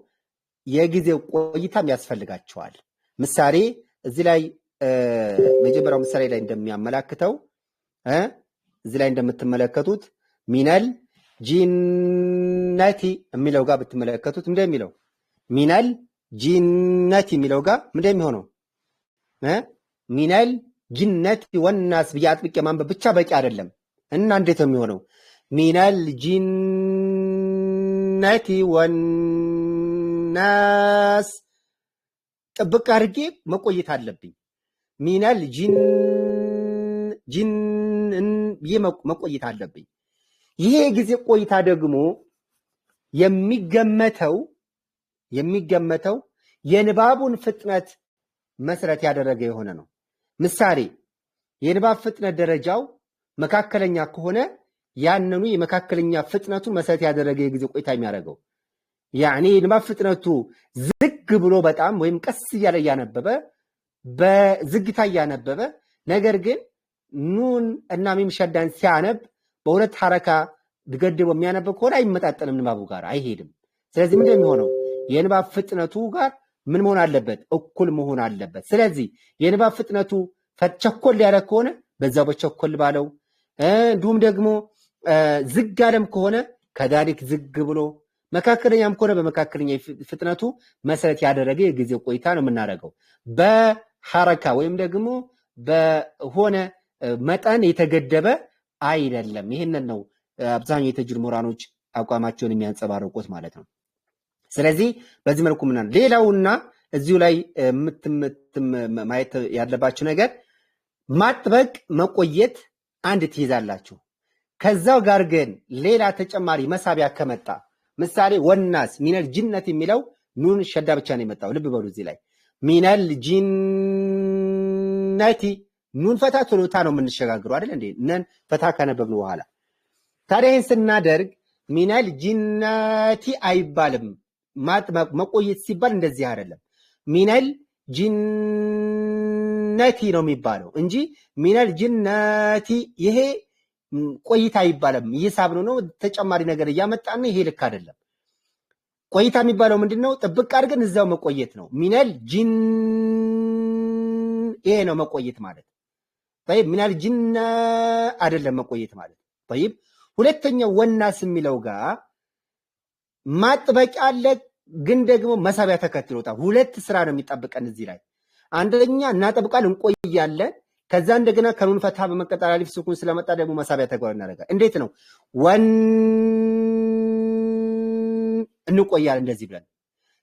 የጊዜው ቆይታም ያስፈልጋቸዋል። ምሳሌ እዚህ ላይ መጀመሪያው ምሳሌ ላይ እንደሚያመላክተው እዚህ ላይ እንደምትመለከቱት ሚነል ጂነቲ የሚለው ጋር ብትመለከቱት እንደሚለው ሚነል ጂነቲ የሚለው ጋር እንደሚሆነው ሚነል ጂነቲ ወናስ ብዬ አጥብቄ ማንበብ ብቻ በቂ አይደለም እና እንዴት ነው የሚሆነው? ሚነል ጂነቲ ወናስ ጥብቅ አድርጌ መቆየት አለብኝ። ሚነል ጂን ብዬ መቆየት አለብኝ። ይሄ ጊዜ ቆይታ ደግሞ የሚገመተው የንባቡን ፍጥነት መሰረት ያደረገ የሆነ ነው። ምሳሌ የንባብ ፍጥነት ደረጃው መካከለኛ ከሆነ ያንኑ የመካከለኛ ፍጥነቱን መሰረት ያደረገ የጊዜ ቆይታ የሚያደርገው ያኔ የንባብ ፍጥነቱ ዝግ ብሎ በጣም ወይም ቀስ እያለ እያነበበ በዝግታ እያነበበ ነገር ግን ኑን እና ሚም ሸዳን ሲያነብ በሁለት ሐረካ ገድቦ የሚያነብ ከሆነ አይመጣጠንም፣ ንባቡ ጋር አይሄድም። ስለዚህ ምንድን ነው የሚሆነው? የንባብ ፍጥነቱ ጋር ምን መሆን አለበት? እኩል መሆን አለበት። ስለዚህ የንባብ ፍጥነቱ ቸኮል ያለ ከሆነ በዛው በቸኮል ባለው፣ እንዲሁም ደግሞ ዝግ ያለም ከሆነ ከዳሊክ ዝግ ብሎ፣ መካከለኛም ከሆነ በመካከለኛ ፍጥነቱ መሰረት ያደረገ የጊዜ ቆይታ ነው የምናደርገው። በሐረካ ወይም ደግሞ በሆነ መጠን የተገደበ አይደለም። ይህንን ነው አብዛኛው የተጅዊድ ምሁራኖች አቋማቸውን የሚያንጸባርቁት ማለት ነው። ስለዚህ በዚህ መልኩ ምናምን ሌላውና እዚሁ ላይ ማየት ያለባችሁ ነገር ማጥበቅ መቆየት አንድ ትይዛላችሁ። ከዛው ጋር ግን ሌላ ተጨማሪ መሳቢያ ከመጣ ምሳሌ ወናስ ሚነል ጂነት የሚለው ኑን ሸዳ ብቻ ነው የመጣው። ልብ በሉ እዚህ ላይ ሚነል ጂነቲ ኑን ፈታ ቶሎታ ነው የምንሸጋግረው አይደል እንዴ? ነን ፈታ ከነበብን በኋላ ታዲያ ይህን ስናደርግ ሚነል ጂናቲ አይባልም። መቆየት ሲባል እንደዚህ አይደለም። ሚነል ጂነቲ ነው የሚባለው እንጂ ሚነል ጂናቲ ይሄ ቆይታ አይባልም። እየሳብነው ነው ተጨማሪ ነገር እያመጣን ይሄ ልክ አይደለም። ቆይታ የሚባለው ምንድነው? ጥብቅ አድርገን እዛው መቆየት ነው። ሚነል ጂን ይሄ ነው መቆየት ማለት። طيب ሚነል ጂና አይደለም መቆየት ማለት። طيب ሁለተኛው ወናስ የሚለው ጋር ማጥበቂያ አለ፣ ግን ደግሞ መሳቢያ ተከትሎታል። ሁለት ስራ ነው የሚጠብቀን እዚህ ላይ። አንደኛ እናጠብቃለን፣ እንቆያለን። ከዛ እንደገና ከኑን ፈትሃ በመቀጠል አሊፍ ስኩን ስለመጣ ደግሞ መሳቢያ ተግባር እናደርጋለን። እንዴት ነው? ወን እንቆያለን እንደዚህ ብለን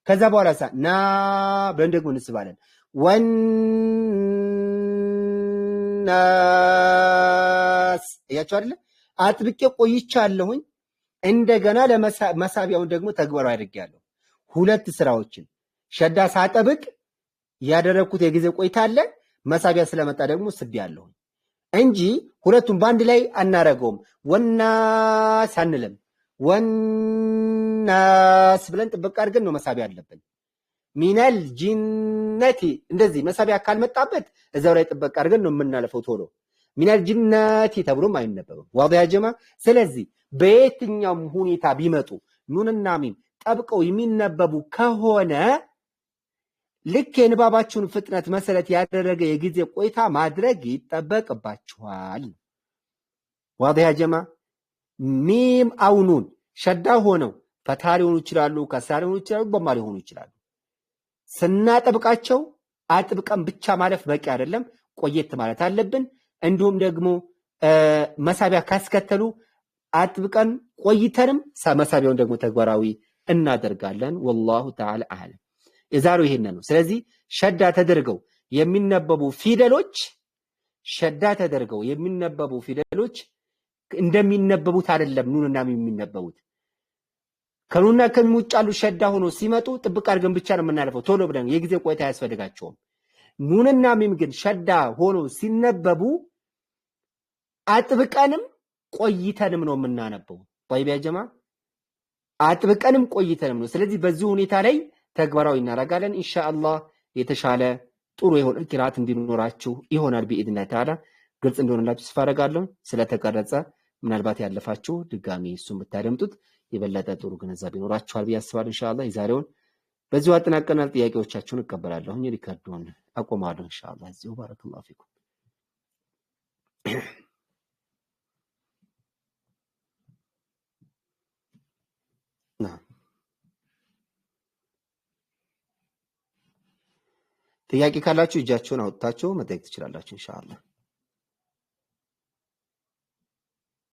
ከዛ በኋላ ና ብለን ደግሞ እንስባለን። ወናስ እያቸው አይደለ? አጥብቄ ቆይቻለሁኝ። እንደገና ለመሳቢያውን ደግሞ ተግባራዊ አድርጌያለሁ። ሁለት ስራዎችን ሸዳ ሳጠብቅ ያደረኩት የጊዜ ቆይታ አለ፣ መሳቢያ ስለመጣ ደግሞ ስቤያለሁ እንጂ ሁለቱም በአንድ ላይ አናረገውም። ወናስ አንልም። ወናስ ብለን ጥብቅ አድርገን ነው መሳቢያ አለብን። ሚነል ጂነቲ እንደዚህ መሳቢያ ካልመጣበት እዛው ላይ ጥብቅ አድርገን ነው የምናለፈው ቶሎ። ሚነል ጂነቲ ተብሎም አይነበብም። ዋضح يا جماعه። ስለዚህ በየትኛውም ሁኔታ ቢመጡ ኑንና ሚም ጠብቀው የሚነበቡ ከሆነ ልክ የንባባችሁን ፍጥነት መሰረት ያደረገ የጊዜ ቆይታ ማድረግ ይጠበቅባችኋል። ዋضح يا جماعه። ሚም አው ኑን ሸዳ ሆነው ፈታ ሊሆኑ ይችላሉ፣ ከስራ ሊሆኑ ይችላሉ፣ በማ ሊሆኑ ይችላሉ። ስናጠብቃቸው አጥብቀን ብቻ ማለፍ በቂ አይደለም፣ ቆየት ማለት አለብን። እንዲሁም ደግሞ መሳቢያ ካስከተሉ አጥብቀን ቆይተንም መሳቢያውን ደግሞ ተግባራዊ እናደርጋለን። ወላሁ ተዓላ አዕለም። የዛሬው ይሄን ነው። ስለዚህ ሸዳ ተደርገው የሚነበቡ ፊደሎች እንደሚነበቡት አይደለም ኑንና ሚም የሚነበቡት። ከኑንና ከሚም ውጭ ያሉ ሸዳ ሆኖ ሲመጡ ጥብቅ አድርገን ብቻ ነው የምናልፈው ቶሎ ብለን፣ የጊዜ ቆይታ አያስፈልጋቸውም። ኑንና ሚም ግን ሸዳ ሆኖ ሲነበቡ አጥብቀንም ቆይተንም ነው የምናነበው። طيب يا جماعه አጥብቀንም ቆይተንም ነው። ስለዚህ በዚህ ሁኔታ ላይ ተግባራዊ እናደርጋለን። ኢንሻአላህ የተሻለ ጥሩ የሆነ ቅራት እንዲኖራችሁ ይሆናል باذن تعالى። ግልጽ እንደሆነላችሁ ተስፋ አደርጋለሁ። ስለተቀረጸ ምናልባት ያለፋችሁ ድጋሚ እሱን ብታደምጡት የበለጠ ጥሩ ግንዛቤ ይኖራችኋል ብዬ አስባለሁ። ኢንሻአላህ የዛሬውን በዚሁ አጠናቀናል። ጥያቄዎቻችሁን እቀበላለሁ። ሪከርዱን አቆማለሁ ኢንሻአላህ እዚሁ። ባረከላሁ ፊኩም። ጥያቄ ካላችሁ እጃችሁን አውጥታችሁ መጠየቅ ትችላላችሁ ኢንሻአላህ።